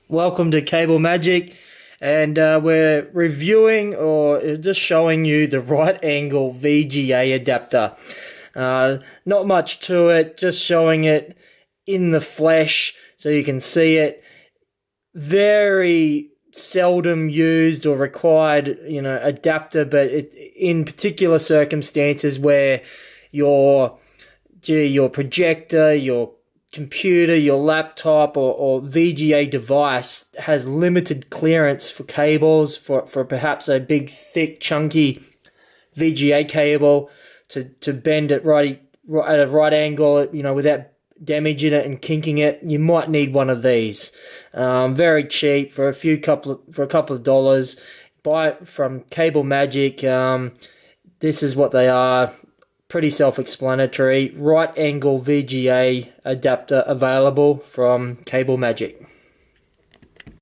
Welcome to Cable Magic, and we're reviewing or just showing you the right angle VGA adapter. Not much to it, just showing it in the flesh so you can see it. Very seldom used or required, adapter, but in particular circumstances where your projector, your computer, your laptop, or VGA device has limited clearance for cables, for perhaps a big, thick, chunky VGA cable to bend it right at a right angle, without damaging it and kinking it. You might need one of these. Very cheap for a couple of dollars. Buy it from Cable Magic. This is what they are. Pretty self-explanatory. Right angle VGA adapter available from Cable Magic.